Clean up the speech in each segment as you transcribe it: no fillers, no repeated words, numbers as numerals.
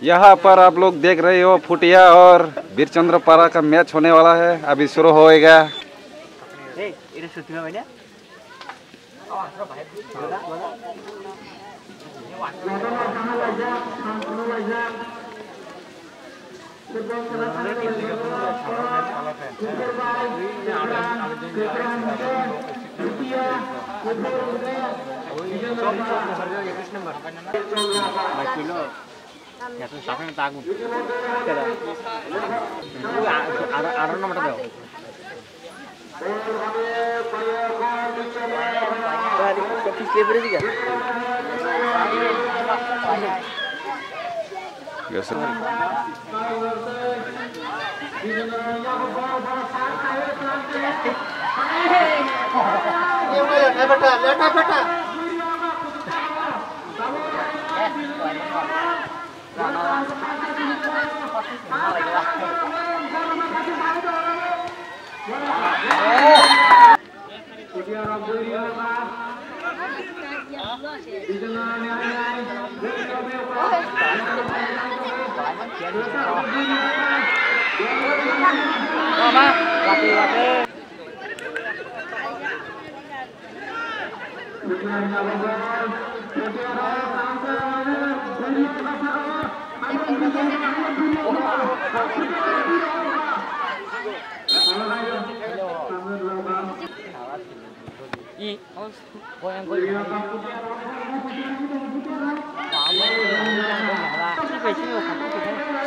यहाँ पर आप लोग देख रहे हो फुटिया और बीरचंद्रपारा का मैच होने वाला है। अभी शुरू होएगा।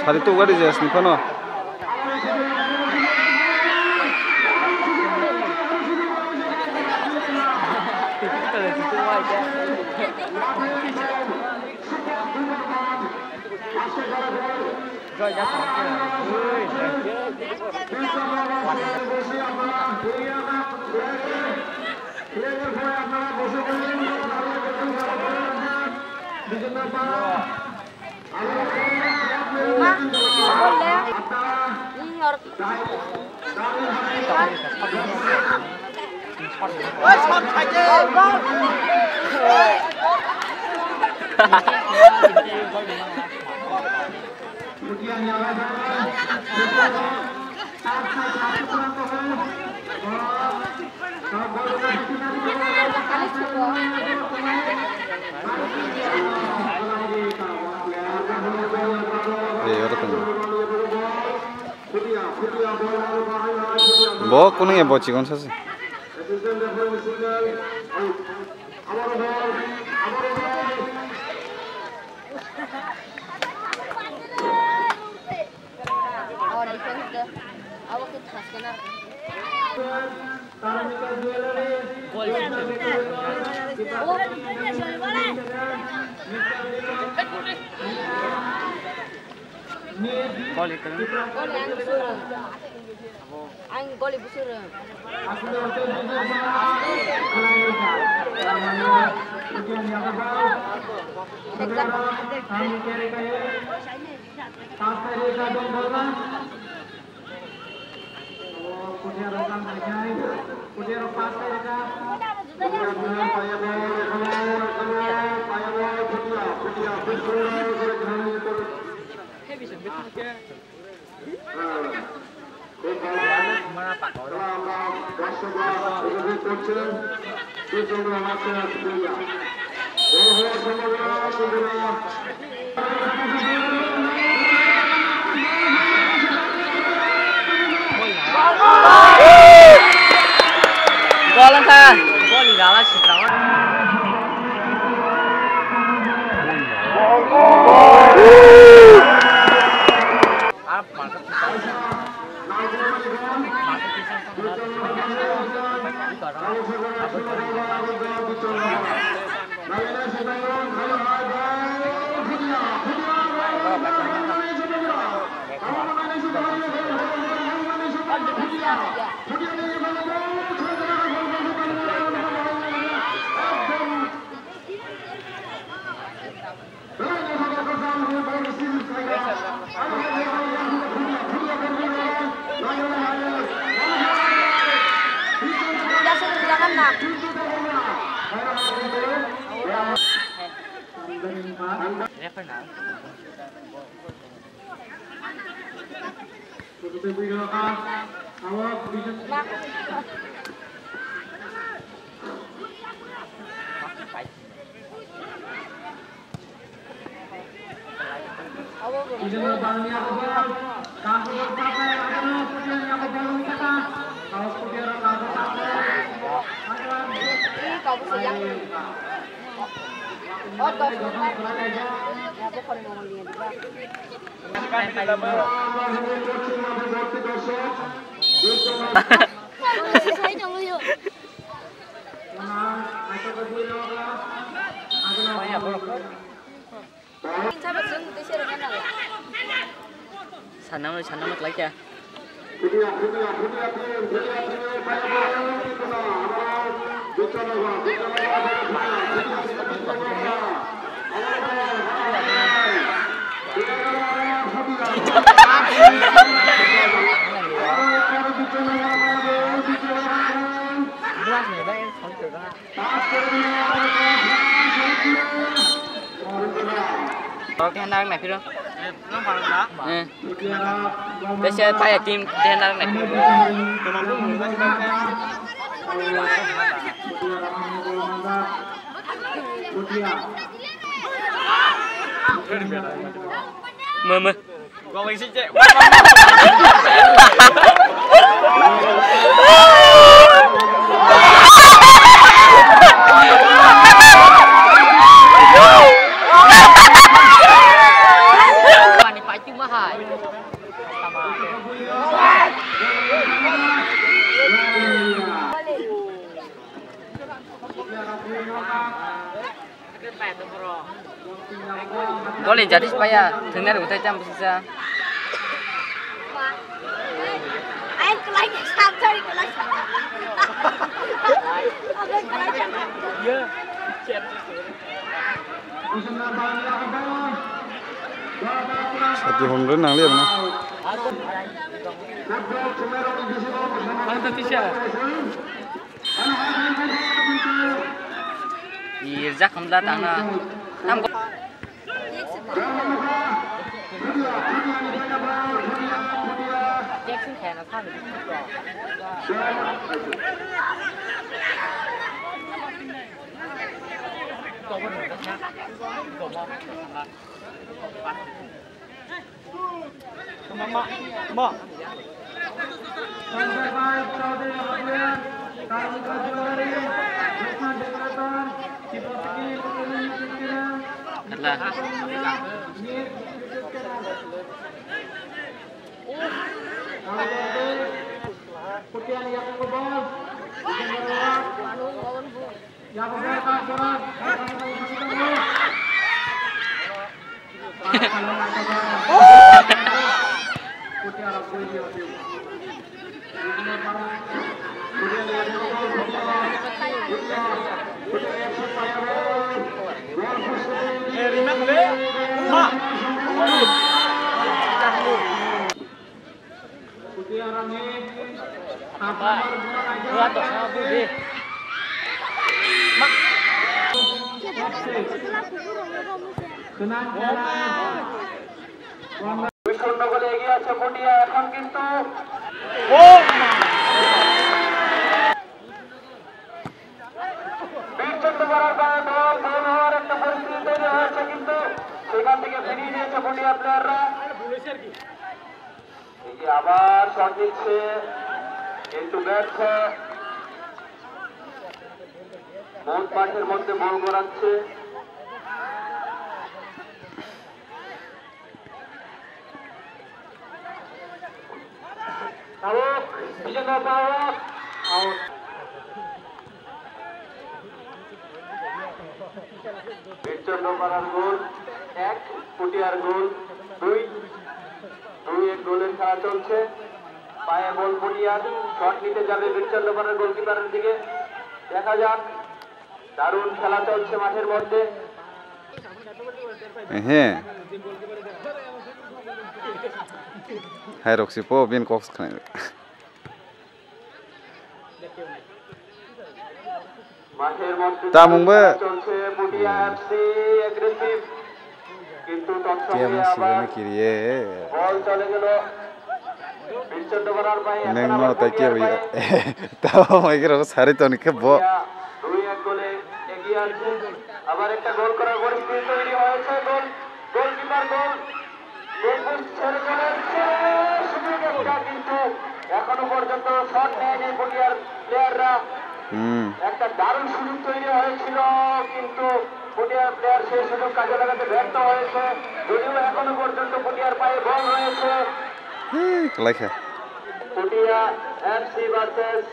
Hari itu gak dijelas nih Pano. Bawa kuning ya bocil kan sih. Anh goli busur. Gol kan? Gol di dalam sih terang. 산나물 lagi ya. Cái handang này không? Để xe bay ở kim cái handang này. Mơ. Con mình xin chạy. Boleh jadi supaya dengar udah jam bisa. Ayo kelai sampai kelai. Ya, Satu hundred nang lihat mana? Mana tisha? Irza kamla tangna. Nam Jackson khen là sao আবার shot দিচ্ছে কিন্তু ব্যর্থ মূল মাঠের মধ্যে বল গড়াচ্ছে out Birchandra পাড়ার গোল 1 পুটিয়ার গোল 2-1 গোলের খেলা চলছে পায়ে বল পুটিয়ার শট নিতে যাবে বীরচন্দ্র পাড়ার গোলকিপারের দিকে দেখা যাক দারুণ খেলা চলছে মাঠের মধ্যে হ্যাঁ হ্যাঁ রক্সিপো বিন কক্স খাই মাঠের মধ্যে তামুংবে চলছে পুটিয়া এফসি এগ্রেসিভ কিন্তু তৎসঙ্গে আবার বল চলে গেল বীরচন্দ্র বরার পায়ে Neng mau tak kira ya. Tahu mau kira sari tuh nih kebo. 2-1 গোলে এগিয়ে আছে। আবার একটা গোল করার পরিস্থিতি তৈরি হয়েছে। গোলকিপার গোল ছেড়ে চলেছে। সুযোগ একটা, কিন্তু এখনো পর্যন্ত শট নেয়নি পটিয়ার প্লেয়াররা। একটা দারুণ সুযোগ তৈরি হয়েছিল, কিন্তু পটিয়ার প্লেয়ার সেই সুযোগ কাজে লাগাতে ব্যর্থ হয়েছে। যদিও এখনো পর্যন্ত পটিয়ার পায়ে বল রয়েছে। পটিয়া এফসি ভার্সেস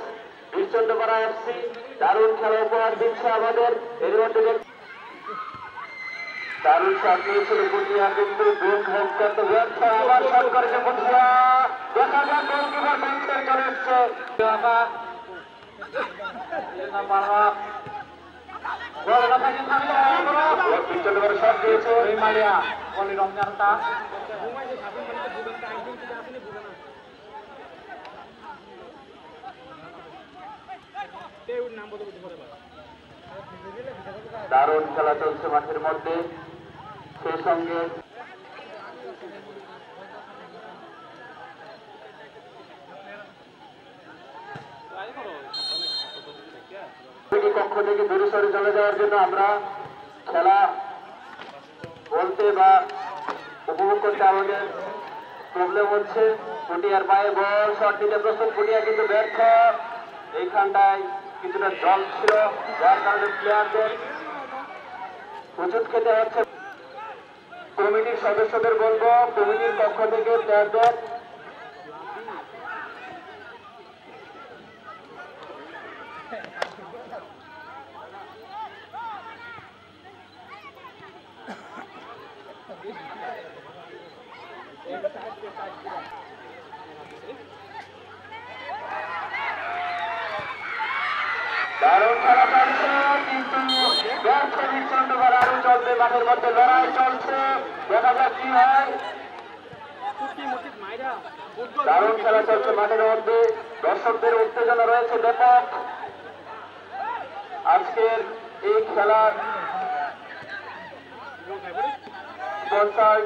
বীরচন্দ্রপাড়া এফসি, দারুণ খেলা উপহার দিচ্ছে আমাদের। এর মধ্যে দারুণ শট নিয়েছিল পটিয়া, কিন্তু করতে ব্যর্থ। আবার শট করেছে পটিয়া। দেখা যাক গোলকিপার বেঞ্চে চলে এসছে। বীরচন্দ্রপাড়া শট দিয়েছে মালিয়া বলি রমজানটা। দারুণ খেলা চলছে মাঠের মধ্যে, সেই সঙ্গে কক্ষ থেকে দূরে সরে চলে যাওয়ার জন্য আমরা খেলা বলতে বা উপভোগ করতে আমাদের প্রবলেম হচ্ছে। পটিয়ার পায়ে বল, শট নিতে প্রস্তুত পটিয়া, কিন্তু ব্যর্থ। এইখানটায় কিছুটা জল ছিল, যার কারণে প্লেয়ারদের ওষুধ খেতে হচ্ছে। কমিটির সদস্যদের বলবো, কমিটির পক্ষ থেকে প্লেয়ারদের দারুণ খেলা চলছে, কিন্তু ব্যর্থ বীরচন্দ্রপাড়া। আরো চলবে, মাঠের মধ্যে লড়াই চলছে, দেখা যাক কি হয়। দারুণ খেলা চলছে মাঠের মধ্যে, দর্শকদের উত্তেজনা রয়েছে ব্যাপক। আজকের এই খেলার sponsor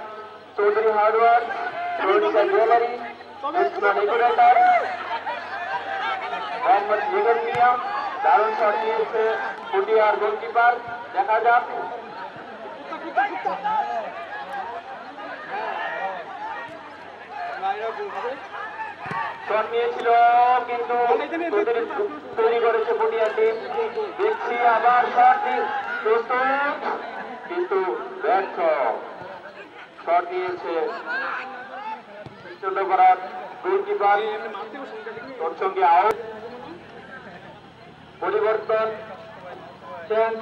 Chowdhury hardware, Chowdhury jewellery, regulator, Mohammad Ligon Mia. দারুণ শট নিয়েছে পটিয়ার গোলকিপার, দেখা যাক। শট নিয়েছিল, কিন্তু তৈরি করেছে পটিয়া টিম। দেখছি আবার শট প্রস্তুত, কিন্তু ব্যর্থ। শট নিয়েছে বীরচন্দ্রপাড়ার গোলকিপার, তোর সঙ্গে আউট। পরিবর্তন, চেঞ্জ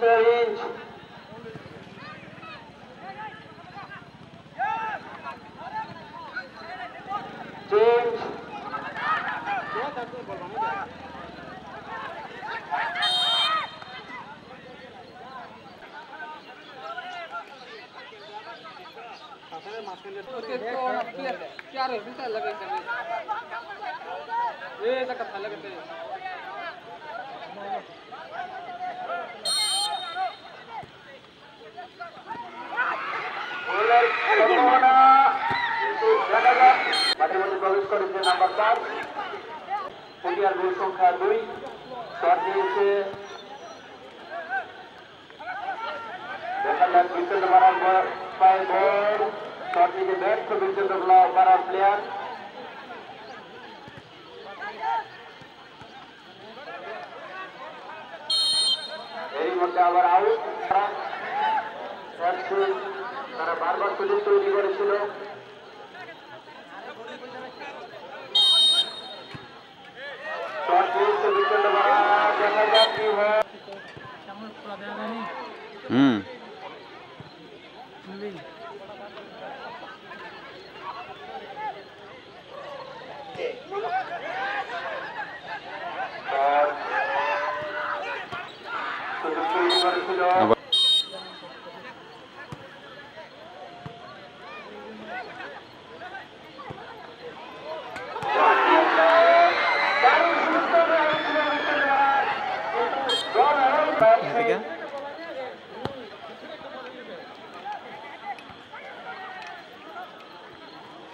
মাঠের মধ্যে প্রবেশ করেছে নাম্বার 5, পটিয়ার গোল সংখ্যা 2। শট দিয়েছে, দেখা যাক বীরচন্দ্রপাড়ার পায়ে বল, শট নিতে ব্যর্থ বীরচন্দ্রপাড়ার প্লেয়ার। এরই মধ্যে আবার আউট। তারা বারবার সুযোগ তৈরি করেছিল। দেখা যাক কি হয়। সুযোগ তৈরি করেছিল।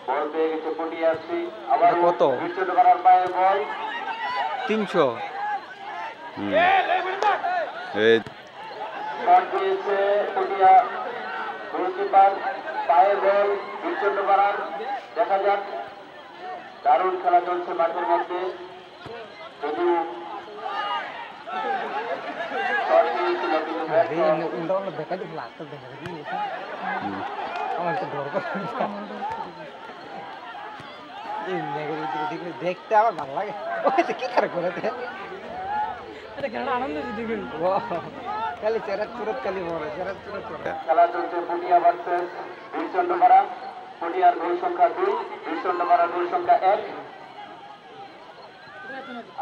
বল পেয়ে গেছে পটিয়ারসি আবার কত? বীরচন্দ্র পাড়ার পায়ে বল 300 এই শট দিয়েছে পটিয়া গোলকিপার পায়ে বল বীরচন্দ্র পাড়ার দেখা যাক দারুণ খেলা চলছে মাঠের মধ্যে যদিও শট দিয়েছিল কিন্তু ব্যর্থ। দেখতে আমার ভালো লাগে কি করে করে খালি চেরাত তুরত খালি মরে চেরাত তুরত খেলা চলছে পটিয়া ভার্সেস বীরচন্দ্রপাড়া পটিয়ার গোল সংখ্যা 2 বীরচন্দ্রপাড়ার গোল সংখ্যা 1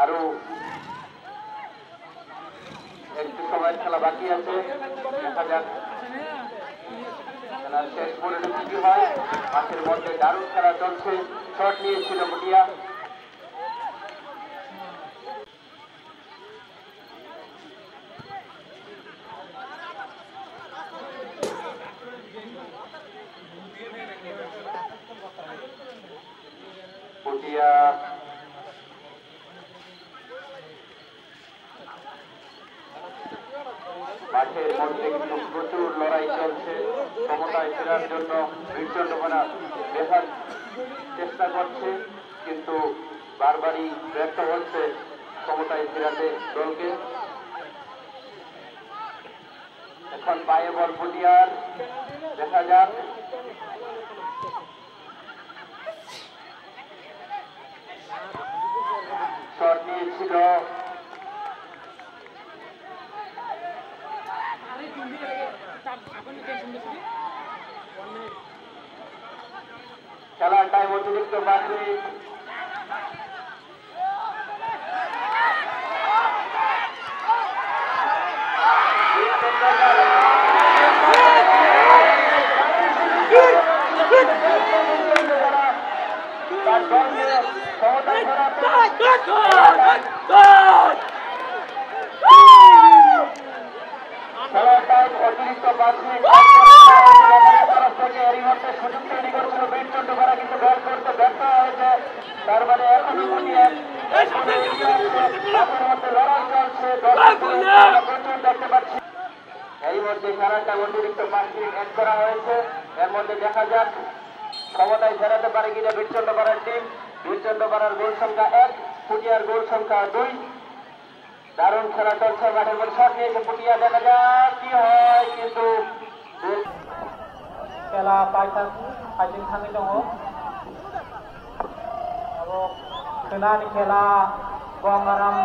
আরো একটু সময় খেলা বাকি আছে দেখা যাক খেলার শেষ পর্যন্ত কি হয় মাঠের মধ্যে দারুণ খেলা চলছে শট নিয়েছিল পটিয়া পটিয়া মাঠের মধ্যে কিন্তু প্রচুর লড়াই চলছে ক্ষমতায় ফেরার জন্য বীরচন্দ্রপাড়া দেখার চেষ্টা করছে কিন্তু বারবারই ব্যর্থ হচ্ছে ক্ষমতায় ফেরাতে দলকে এখন পায়ে বল পটিয়ার দেখা যাক শট নিয়েছিল খেলার টাইম অতিরিক্ত 5 মিনিট তার দলকে ক্ষমতায় ফেরাতে খেলার টাইম অতিরিক্ত 5 মিনিট তরফ থেকে এরই মধ্যে সুযোগ তৈরি করেছিল বীরচন্দ্রপাড়া কিন্তু ব্যাট করতে ব্যর্থ হয়েছে তার মানে এখনই মাঠের মধ্যে লড়াই চলছে প্রচুর দেখতে পাচ্ছি এই মধ্যে খেলাটা অতিরিক্ত 5 মিনিট অ্যাড করা হয়েছে এর মধ্যে দেখা যাক ক্ষমতায় ফেরাতে পারে কিনা বীরচন্দ্রপাড়ার টিম বীরচন্দ্রপাড়ার গোল সংখ্যা 1 পটিয়ার গোল সংখ্যা 2 দারুণ খেলা চলছে মাঠের মধ্যে শট নিয়েছে পটিয়া দেখা যাক কি হয় কিন্তু খেলা পাইছেন থামি दङ आरो खेलानि खेला गंगाराम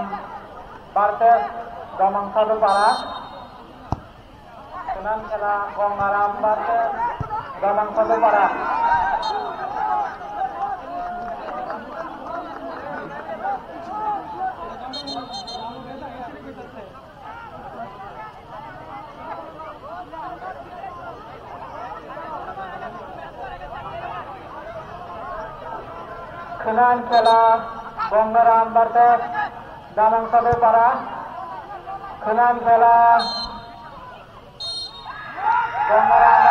भार्सेस गमांसादपाड़ा खेलानि खेला गंगाराम भार्सेस गमांसादपाड़ा खेलान खेला गंगाराम भार्सेस गमांसादपाड़ा खेलान खेला गंगाराम